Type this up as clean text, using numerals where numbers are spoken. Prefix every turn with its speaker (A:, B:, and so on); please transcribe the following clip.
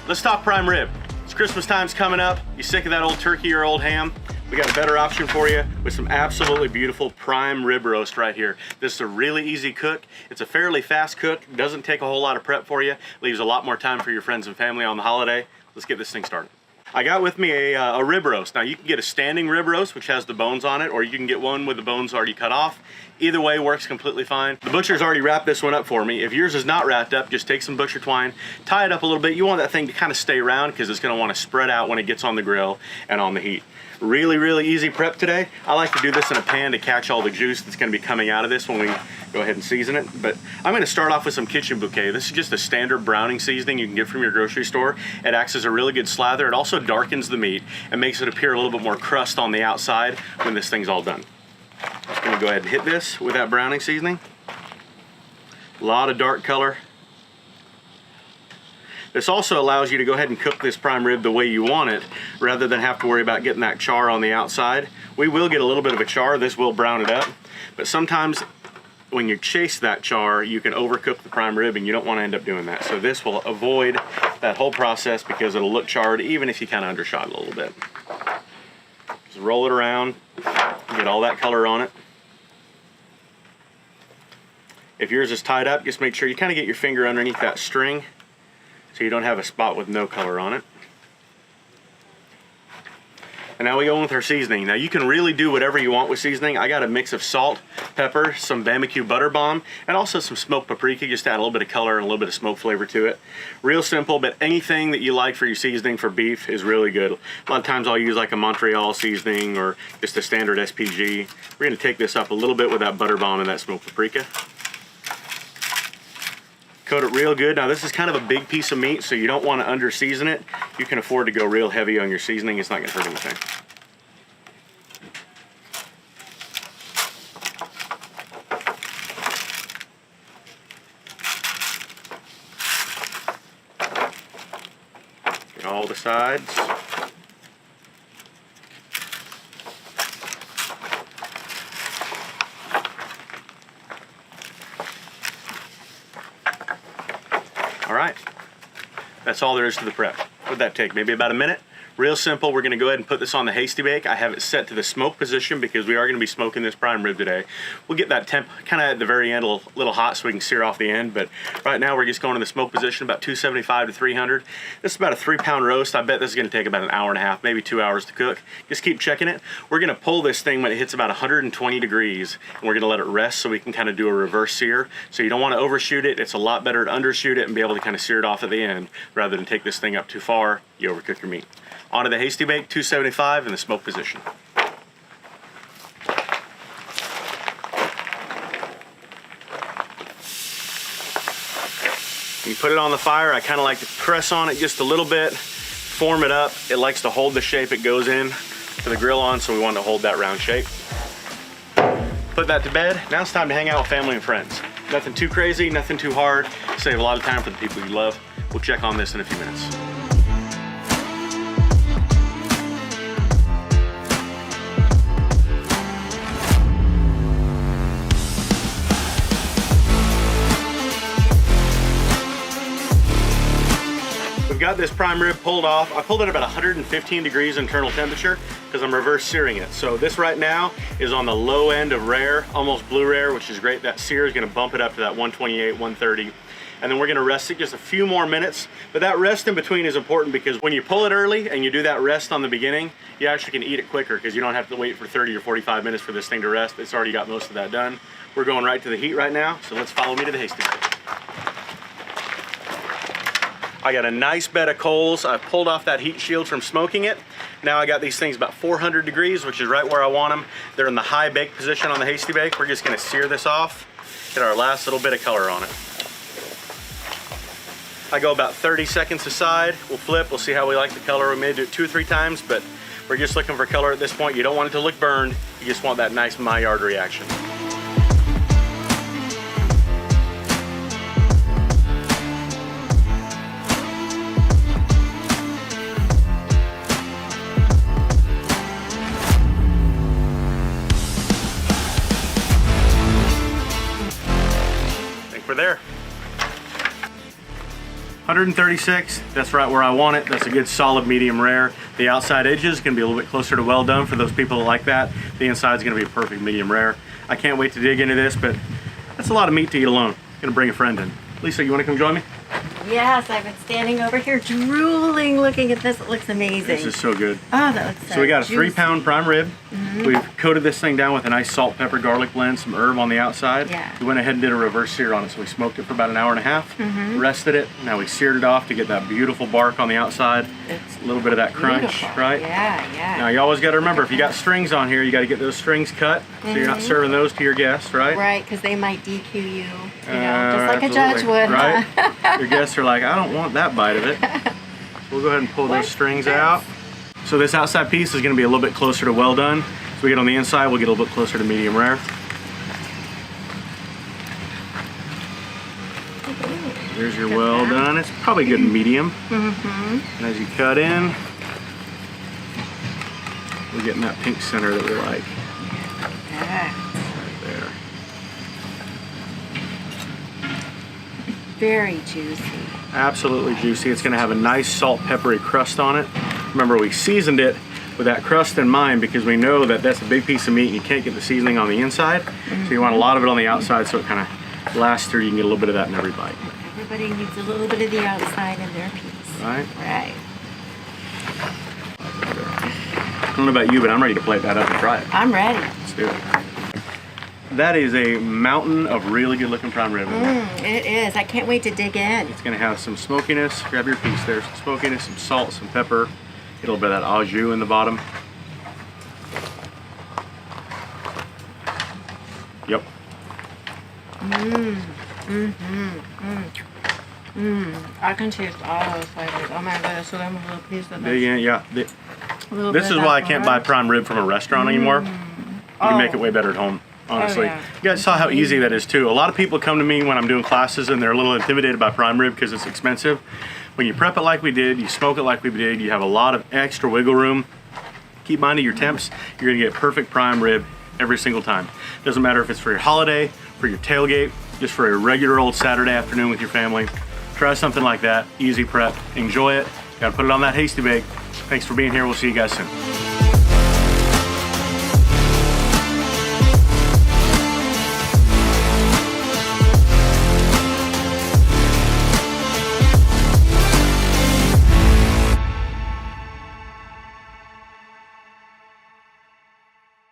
A: Let's talk prime rib. It's Christmas time's coming up. You sick of that old turkey or old ham? We got a better option for you with some absolutely beautiful prime rib roast right here. This is a really easy cook. It's a fairly fast cook. Doesn't take a whole lot of prep for you. Leaves a lot more time for your friends and family on the holiday. Let's get this thing started. I got with me a rib roast. Now you can get a standing rib roast which has the bones on it, or you can get one with the bones already cut off. Either way works completely fine. The butcher's already wrapped this one up for me. If yours is not wrapped up, just take some butcher twine, tie it up a little bit. You want that thing to kind of stay round because it's going to want to spread out when it gets on the grill and on the heat. Really easy prep today. I like to do this in a pan to catch all the juice that's going to be coming out of this when we go ahead and season it. But I'm going to start off with some kitchen bouquet. This is just a standard browning seasoning you can get from your grocery store. It acts as a really good slather. It also darkens the meat and makes it appear a little bit more crust on the outside when this thing's all done. Just going to go ahead and hit this with that browning seasoning. A lot of dark color. This also allows you to go ahead and cook this prime rib the way you want it, rather than have to worry about getting that char on the outside. We will get a little bit of a char. This will brown it up. But sometimes when you chase that char, you can overcook the prime rib, and you don't want to end up doing that. So this will avoid that whole process because it'll look charred even if you kind of undershot it a little bit. Just roll it around, get all that color on it. If yours is tied up, just make sure you kind of get your finger underneath that string so you don't have a spot with no color on it. And now we go in with our seasoning. Now you can really do whatever you want with seasoning. I got a mix of salt, pepper, some barbecue butter bomb, and also some smoked paprika, just to add a little bit of color and a little bit of smoke flavor to it. Real simple, but anything that you like for your seasoning for beef is really good. A lot of times I'll use like a Montreal seasoning or just a standard SPG. We're gonna take this up a little bit with that butter bomb and that smoked paprika. Coat it real good. Now this is kind of a big piece of meat, so you don't want to under season it. You can afford to go real heavy on your seasoning. It's not going to hurt anything. Get all the sides. All right, that's all there is to the prep. What'd that take? Maybe about a minute? Real simple. We're gonna go ahead and put this on the Hasty Bake. I have it set to the smoke position because we are gonna be smoking this prime rib today. We'll get that temp kind of at the very end a little hot so we can sear off the end, but right now we're just going to the smoke position, about 275 to 300. This is about a 3-pound roast. I bet this is gonna take about an hour and a half, maybe 2 hours to cook. Just keep checking it. We're gonna pull this thing when it hits about 120 degrees, and we're gonna let it rest so we can kind of do a reverse sear. So you don't wanna overshoot it. It's a lot better to undershoot it and be able to kind of sear it off at the end rather than take this thing up too far, you overcook your meat. Onto the Hasty Bake, 275 in the smoke position. When you put it on the fire, I kind of like to press on it just a little bit, form it up. It likes to hold the shape it goes in to the grill on, so we want to hold that round shape. Put that to bed. Now it's time to hang out with family and friends. Nothing too crazy, nothing too hard. Save a lot of time for the people you love. We'll check on this in a few minutes. We've got this prime rib pulled off. I pulled it about 115 degrees internal temperature because I'm reverse searing it. So this right now is on the low end of rare, almost blue rare, which is great. That sear is gonna bump it up to that 128, 130. And then we're gonna rest it just a few more minutes. But that rest in between is important because when you pull it early and you do that rest on the beginning, you actually can eat it quicker because you don't have to wait for 30 or 45 minutes for this thing to rest. It's already got most of that done. We're going right to the heat right now, so let's follow me to the Hasty Bake. I got a nice bed of coals. I pulled off that heat shield from smoking it. Now I got these things about 400 degrees, which is right where I want them. They're in the high bake position on the Hasty Bake. We're just gonna sear this off, get our last little bit of color on it. I go about 30 seconds aside. We'll flip, we'll see how we like the color. We may do it 2 or 3 times, but we're just looking for color at this point. You don't want it to look burned. You just want that nice Maillard reaction. We're there. 136, that's right where I want it. That's a good solid medium rare. The outside edges is gonna be a little bit closer to well done for those people that like that. The inside is gonna be a perfect medium rare. I can't wait to dig into this, but that's a lot of meat to eat alone. Gonna bring a friend in. Lisa, you wanna come join me?
B: Yes, I've been standing over here drooling looking at this. It looks amazing.
A: This is so good.
B: Oh, that looks
A: so we got a
B: juicy.
A: 3-pound prime rib. We've coated this thing down with a nice salt, pepper, garlic blend, some herb on the outside.
B: Yeah.
A: We went ahead and did a reverse sear on it. So we smoked it for about an hour and a half, rested it. Now we seared it off to get that beautiful bark on the outside.
B: It's
A: A little bit of that crunch,
B: beautiful.
A: right?
B: Yeah, yeah.
A: Now you always got to remember, if you got strings on here, you got to get those strings cut so you're not serving those to your guests, right?
B: Right, because they might DQ you, just like a judge
A: Absolutely.
B: would.
A: Right? Your guests are like, I don't want that bite of it. We'll go ahead and pull those strings out. So this outside piece is going to be a little bit closer to well done. So we get on the inside, we'll get a little bit closer to medium rare. There's your well done. It's probably good medium. And as you cut in, we're getting that pink center that we like.
B: Yeah.
A: Right there.
B: Very juicy.
A: Absolutely juicy. It's going to have a nice salt peppery crust on it. Remember, we seasoned it with that crust in mind because we know that that's a big piece of meat and you can't get the seasoning on the inside. So you want a lot of it on the outside so it kind of lasts through. You can get a little bit of that in every bite.
B: Everybody needs a little bit of the outside in their piece.
A: Right?
B: Right.
A: I don't know about you, but I'm ready to plate that up and try it.
B: I'm ready.
A: Let's do it. That is a mountain of really good looking prime rib in there.
B: It is. I can't wait to dig in.
A: It's gonna have some smokiness. Grab your piece there. Some smokiness, some salt, some pepper. Get a little bit of that au jus in the bottom. Yep.
B: I can taste all those flavors. Oh my goodness, so I'm a little piece of
A: Dig
B: this.
A: in, yeah.
B: A little
A: This
B: bit
A: is
B: of
A: why I
B: that
A: can't buy
B: garlic.
A: prime rib from a restaurant anymore. You can make it way better at home, honestly.
B: yeah.
A: You guys saw how easy that is too. A lot of people come to me when I'm doing classes and they're a little intimidated by prime rib because it's expensive. When you prep it like we did, you smoke it like we did, you have a lot of extra wiggle room. Keep mind of your temps. You're gonna get perfect prime rib every single time. Doesn't matter if it's for your holiday, for your tailgate, just for a regular old Saturday afternoon with your family. Try something like that, easy prep, enjoy it. Gotta put it on that Hasty Bake. Thanks for being here, we'll see you guys soon.